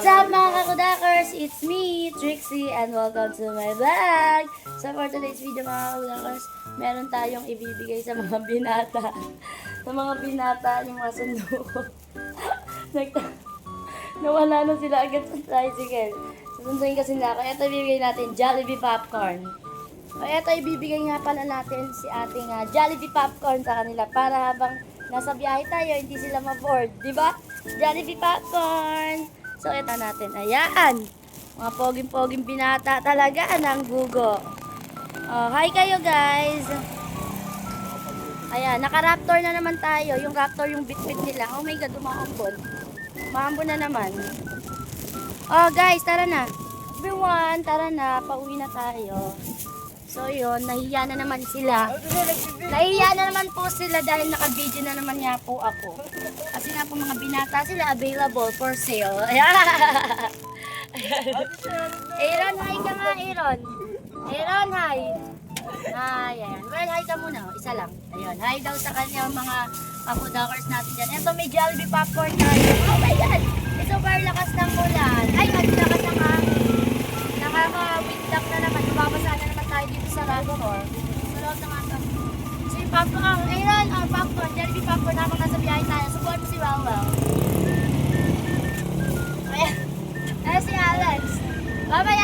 What's up mga kakudakers? It's me, Trixie, and welcome to my vlog! So for today's video mga kakudakers, meron tayong ibibigay sa mga binata. Sa mga binata, yung mga sundo ko. Nawala na sila agad sa tricycle. Susunduin kasi nila ako. Ito ibibigay natin, Jollibee Popcorn. O ito ibibigay nga pala natin si ating Jollibee Popcorn sa kanila para habang nasa biyahe tayo, hindi sila ma-board. Diba? Jollibee Popcorn! So, ito natin. Ayan. Mga poging-poging binata talaga ng gugo. Oh, hi kayo guys. Ayan, naka-raptor na naman tayo. Yung raptor yung bit-bit nila. Oh my God, umahambon. Mahambon na naman. Oh guys, tara na. Everyone, tara na. Pauwi na tayo. So yun, nahiya na naman sila. Nahiya na naman po sila dahil naka-video na naman nga po ako. Kasi nga po mga binata sila available for sale. Ayan. Aaron, hi ka nga, Aaron. Aaron, hi. Hi, ayan. Well, hi ka muna. Isa lang. Ayun, hi daw sa kanya mga kakudakers natin dyan. Ito, may Jollibee Popcorn tayo. Oh my God! Super lakas ng ulan. Ay, lakas ng hangin. Nakaka-windlock na naman. Mababasa na naman tayo dito sa Rador. Sa loob ng ato. So yung popcorn, Aaron, popcorn, Jollibee Popcorn habang nasa biyahe tayo. Subuhan mo si Wow. Ayan. Ayan si Alex. Bye-bye,